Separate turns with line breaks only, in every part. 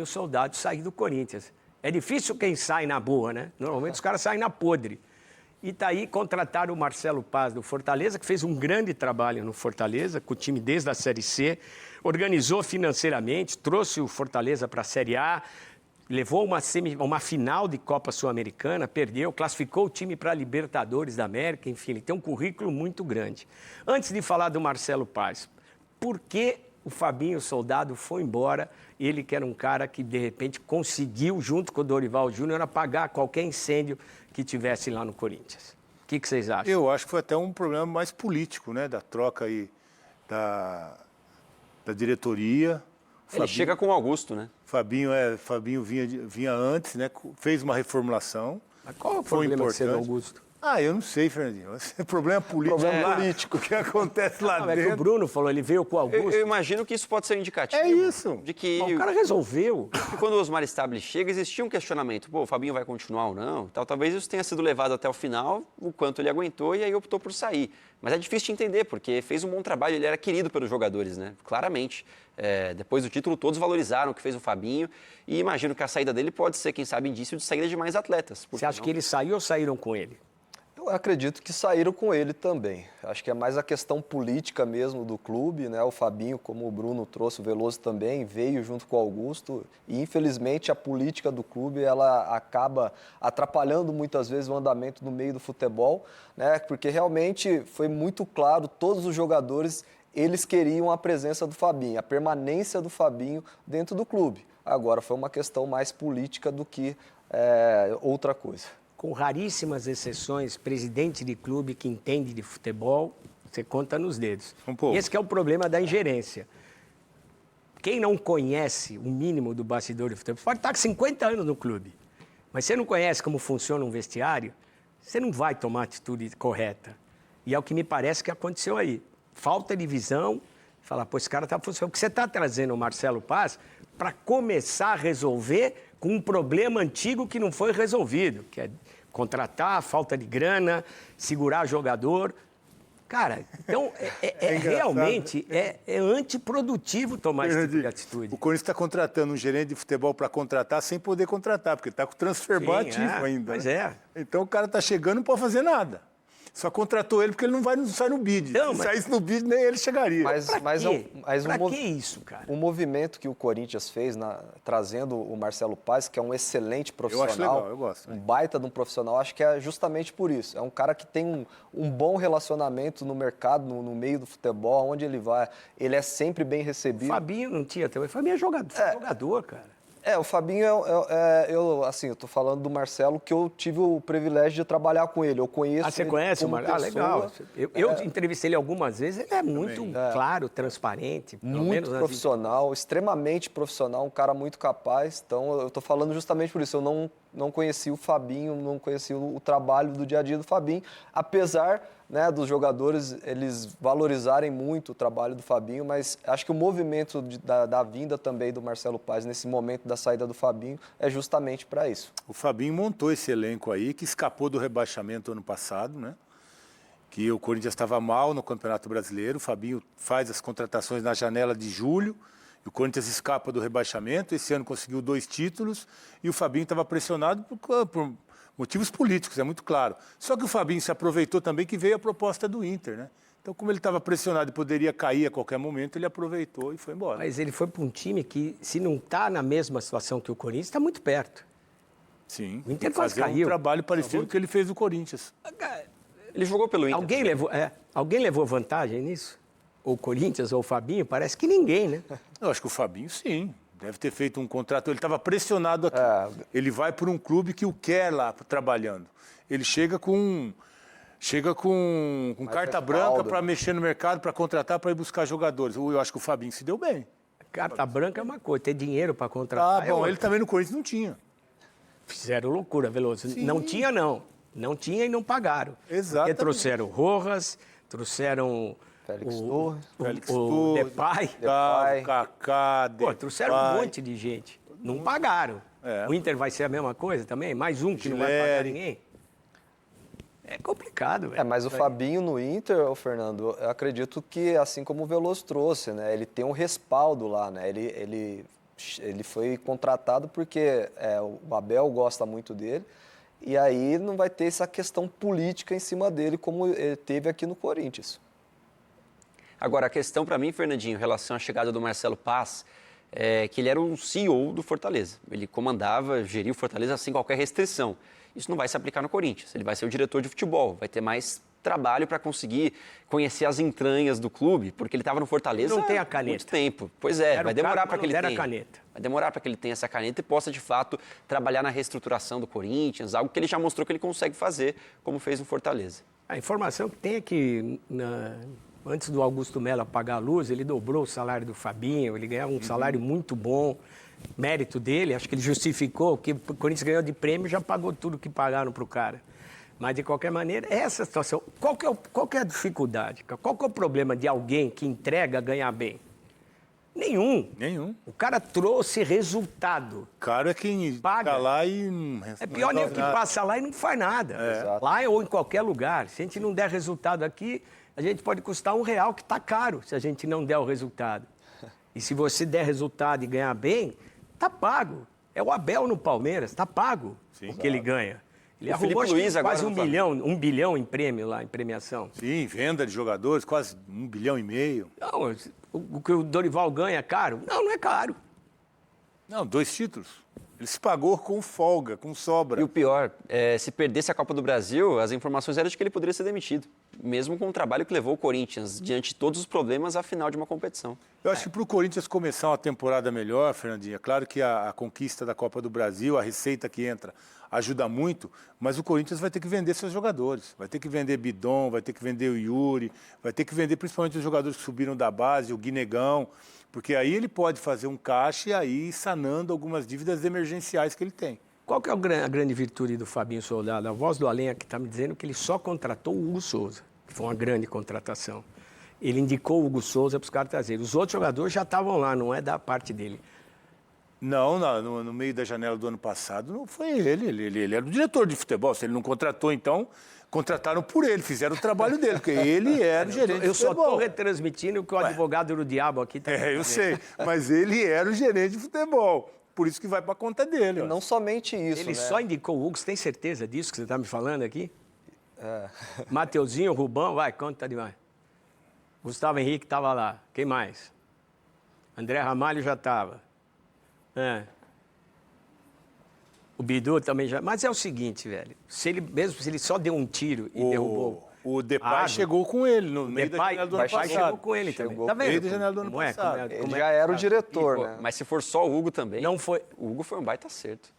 o Soldado sair do Corinthians. É difícil quem sai na boa, né? Normalmente os caras saem na podre. E tá aí, contrataram o Marcelo Paz do Fortaleza, que fez um grande trabalho no Fortaleza, com o time desde a Série C, organizou financeiramente, trouxe o Fortaleza para a Série A, levou uma final de Copa Sul-Americana, perdeu, classificou o time para a Libertadores da América, enfim, ele tem um currículo muito grande. Antes de falar do Marcelo Paz, por que o Fabinho Soldado foi embora, ele que era um cara que, de repente, conseguiu, junto com o Dorival Júnior, apagar qualquer incêndio que tivesse lá no Corinthians? O que vocês acham?
Eu acho que foi até um problema mais político, né? Da troca aí da diretoria.
Ele chega com o Augusto, né?
Fabinho vinha antes, né? Fez uma reformulação.
Mas qual é o problema de ser Augusto?
Eu não sei, Fernandinho. Esse é problema político.
Problema
político. O que acontece lá dentro.
É que o Bruno falou, ele veio com o Augusto.
Eu imagino que isso pode ser um indicativo.
É isso.
De que
Mas o cara resolveu.
quando o Osmar Stabile chega, existia um questionamento. Pô, o Fabinho vai continuar ou não? Talvez isso tenha sido levado até o final, o quanto ele aguentou, e aí optou por sair. Mas é difícil de entender, porque fez um bom trabalho, ele era querido pelos jogadores, né? Claramente. Depois do título, todos valorizaram o que fez o Fabinho. E imagino que a saída dele pode ser, quem sabe, indício de saída de mais atletas.
Você acha que ele saiu ou saíram com ele?
Eu acredito que saíram com ele também. Acho que é mais a questão política mesmo do clube, né? O Fabinho, como o Bruno trouxe, o Veloso também, veio junto com o Augusto. E, infelizmente, a política do clube, ela acaba atrapalhando muitas vezes o andamento no meio do futebol, né? Porque realmente foi muito claro, todos os jogadores, eles queriam a presença do Fabinho, a permanência do Fabinho dentro do clube. Agora, foi uma questão mais política do que outra coisa.
Com raríssimas exceções, presidente de clube que entende de futebol, você conta nos dedos. Esse que é o problema da ingerência. Quem não conhece o mínimo do bastidor de futebol, pode estar com 50 anos no clube, mas você não conhece como funciona um vestiário, você não vai tomar a atitude correta. E é o que me parece que aconteceu aí. Falta de visão, falar, pô, esse cara está funcionando. Porque você está trazendo o Marcelo Paz para começar a resolver com um problema antigo que não foi resolvido, que é contratar, falta de grana, segurar jogador. Cara, então realmente antiprodutivo tomar esse tipo de atitude.
O Corinthians está contratando um gerente de futebol para contratar sem poder contratar, porque está com o transferban ativo ainda.
Pois
Então o cara está chegando e não pode fazer nada. Só contratou ele porque ele não sai no bid.
Não,
Se saísse no bid, nem ele chegaria.
Pra que isso, cara?
O movimento que o Corinthians fez, trazendo o Marcelo Paz, que é um excelente profissional.
Eu acho legal, eu gosto.
Um baita de um profissional, acho que é justamente por isso. É um cara que tem um bom relacionamento no mercado, no meio do futebol, onde ele vai. Ele é sempre bem recebido.
O Fabinho não tinha também. O Fabinho é jogador, cara.
O Fabinho, eu tô falando do Marcelo, que eu tive o privilégio de trabalhar com ele. Eu conheço
você
ele
conhece o Marcelo? Legal. Eu entrevistei ele algumas vezes, ele é muito claro, transparente.
Muito profissional, extremamente profissional, um cara muito capaz. Então, eu tô falando justamente por isso. Eu não conheci o Fabinho, não conheci o trabalho do dia a dia do Fabinho, apesar, né, dos jogadores eles valorizarem muito o trabalho do Fabinho, mas acho que o movimento da vinda também do Marcelo Paz nesse momento da saída do Fabinho é justamente para isso.
O Fabinho montou esse elenco aí, que escapou do rebaixamento ano passado, né? Que o Corinthians estava mal no Campeonato Brasileiro, o Fabinho faz as contratações na janela de julho, o Corinthians escapa do rebaixamento, esse ano conseguiu 2 títulos e o Fabinho estava pressionado por motivos políticos, é muito claro. Só que o Fabinho se aproveitou também que veio a proposta do Inter, né? Então, como ele estava pressionado e poderia cair a qualquer momento, ele aproveitou e foi embora.
Mas ele foi para um time que, se não está na mesma situação que o Corinthians, está muito perto.
Sim,
o Inter quase caiu.
Um trabalho parecido com o que ele fez no Corinthians.
Ele jogou pelo Inter.
Alguém levou vantagem nisso? Ou o Corinthians ou o Fabinho? Parece que ninguém, né?
Eu acho que o Fabinho, sim. Deve ter feito um contrato. Ele estava pressionado aqui. Ele vai por um clube que o quer lá trabalhando. Ele chega com carta branca para mexer no mercado, para contratar, para ir buscar jogadores. Eu acho que o Fabinho se deu bem.
Carta branca é uma coisa, ter dinheiro para contratar.
Ele também no Corinthians não tinha.
Fizeram loucura, Veloso.
Sim.
Não tinha, não. Não tinha e não pagaram.
Exatamente.
Porque trouxeram Rojas, trouxeram o Depay,
Kaká,
trouxeram um monte de gente. Não pagaram. O Inter vai ser a mesma coisa também? Mais um que não vai pagar ninguém? É complicado, velho.
Mas o Fabinho no Inter, Fernando, eu acredito que, assim como o Veloso trouxe, né? Ele tem um respaldo lá, né? Ele Ele foi contratado porque o Abel gosta muito dele, e aí não vai ter essa questão política em cima dele, como ele teve aqui no Corinthians.
Agora, a questão para mim, Fernandinho, em relação à chegada do Marcelo Paz, é que ele era um CEO do Fortaleza. Ele comandava, geria o Fortaleza sem qualquer restrição. Isso não vai se aplicar no Corinthians. Ele vai ser o diretor de futebol, vai ter mais trabalho para conseguir conhecer as entranhas do clube, porque ele estava no Fortaleza
não tem a caneta.
há muito tempo. Pois é, vai demorar para que ele tenha.
Caneta.
Vai demorar para que ele tenha essa caneta e possa, de fato, trabalhar na reestruturação do Corinthians, algo que ele já mostrou que ele consegue fazer, como fez no Fortaleza.
A informação que tem é que, antes do Augusto Melo apagar a luz, ele dobrou o salário do Fabinho, ele ganhava um salário muito bom, mérito dele, acho que ele justificou, que o Corinthians ganhou de prêmio e já pagou tudo que pagaram para o cara. Mas, de qualquer maneira, essa situação, qual que é a dificuldade? Qual que é o problema de alguém que entrega ganhar bem? Nenhum. O cara trouxe resultado.
O cara é quem
paga
lá e...
É pior nem o que passa lá e não faz nada. Lá ou em qualquer lugar. Se a gente não der resultado aqui, a gente pode custar R$1, que está caro, se a gente não der o resultado. E se você der resultado e ganhar bem, tá pago. É o Abel no Palmeiras, tá pago o que ele ganha. Ele arrumou quase 1 bilhão em prêmio lá, em premiação.
Sim, venda de jogadores, quase 1,5 bilhão.
Não, o que o Dorival ganha é caro? Não, não é caro.
Não, 2 títulos. Ele se pagou com folga, com sobra.
E o pior, se perdesse a Copa do Brasil, as informações eram de que ele poderia ser demitido, mesmo com o trabalho que levou o Corinthians, diante de todos os problemas, à final de uma competição.
Eu acho que para o Corinthians começar uma temporada melhor, Fernandinho, é claro que a conquista da Copa do Brasil, a receita que entra, ajuda muito, mas o Corinthians vai ter que vender seus jogadores. Vai ter que vender Bidon, vai ter que vender o Yuri, vai ter que vender principalmente os jogadores que subiram da base, o Guinegão, porque aí ele pode fazer um caixa e aí ir sanando algumas dívidas emergenciais que ele tem.
Qual que é a grande virtude do Fabinho Soldado? A voz do Além que está me dizendo que ele só contratou o Hugo Souza, que foi uma grande contratação. Ele indicou o Hugo Souza para os caras trazerem. Os outros jogadores já estavam lá, não é da parte dele.
Não, no meio da janela do ano passado não foi ele era o diretor de futebol. Se ele não contratou, então, contrataram por ele, fizeram o trabalho dele, porque ele era o gerente de futebol.
Eu só estou retransmitindo o que o advogado do diabo aqui está
eu sei, mas ele era o gerente de futebol. Por isso que vai para a conta dele.
E não somente isso,
Ele só indicou o Hugo, você tem certeza disso que você está me falando aqui? Mateuzinho, Rubão, vai, conta demais. Gustavo Henrique estava lá, quem mais? André Ramalho já estava. O Bidu também já... Mas é o seguinte, velho, mesmo se ele só deu um tiro e derrubou...
O Depay chegou com ele no meio da janela do ano passado.
Chegou com ele também. Tá vendo?
No meio da janela do ano passado.
Ele já era o diretor, né?
Mas se for só o Hugo também...
Não foi...
O Hugo foi um baita acerto.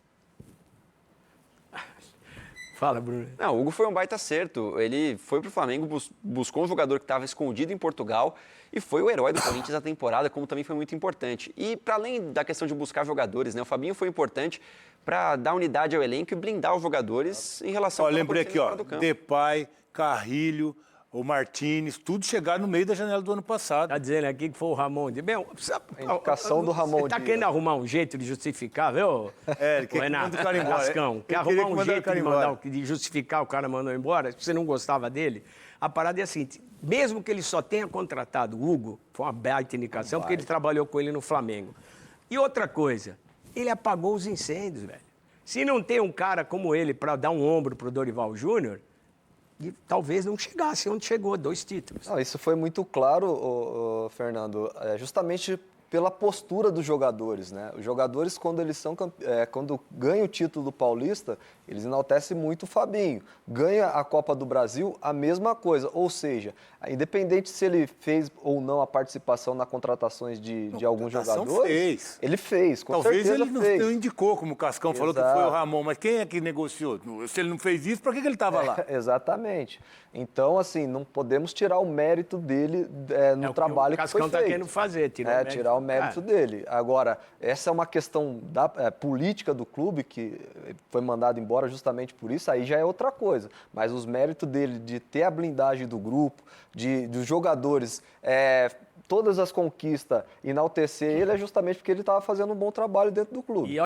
Fala, Bruno.
Não, o Hugo foi um baita acerto. Ele foi pro Flamengo, buscou um jogador que estava escondido em Portugal e foi o herói do Corinthians na temporada, como também foi muito importante. E para além da questão de buscar jogadores, né, o Fabinho foi importante para dar unidade ao elenco e blindar os jogadores em relação ao
lembrei aqui, Depay, Carrilho, o Martínez, tudo chegaram no meio da janela do ano passado.
Tá dizendo aqui que foi o Ramon Dias.
A indicação do Ramon Dias.
Você tá querendo arrumar um jeito de justificar, viu?
Renato
Cascão. Quer arrumar um jeito de justificar o cara mandou embora? Você não gostava dele? A parada é assim, mesmo que ele só tenha contratado o Hugo, foi uma baita indicação, porque ele trabalhou com ele no Flamengo. E outra coisa, ele apagou os incêndios, velho. Se não tem um cara como ele para dar um ombro pro Dorival Júnior, talvez não chegasse onde chegou, 2 títulos.
Não, isso foi muito claro, Fernando, justamente pela postura dos jogadores, né? Os jogadores, quando eles são quando ganham o título do Paulista, eles enaltecem muito o Fabinho. Ganha a Copa do Brasil, a mesma coisa. Ou seja, independente se ele fez ou não a participação nas contratações de alguns jogadores, ele fez, com
Talvez
certeza
ele
fez.
não indicou, como o Cascão falou que foi o Ramon, mas quem é que negociou? Se ele não fez isso, por que ele estava lá?
Exatamente. Então, assim, não podemos tirar o mérito dele no trabalho que foi feito.
O Cascão está querendo fazer,
tirar o mérito dele. Agora, essa é uma questão política do clube, que foi mandado embora justamente por isso, aí já é outra coisa. Mas os méritos dele de ter a blindagem do grupo, dos jogadores, todas as conquistas, enaltecer ele, é justamente porque ele estava fazendo um bom trabalho dentro do clube.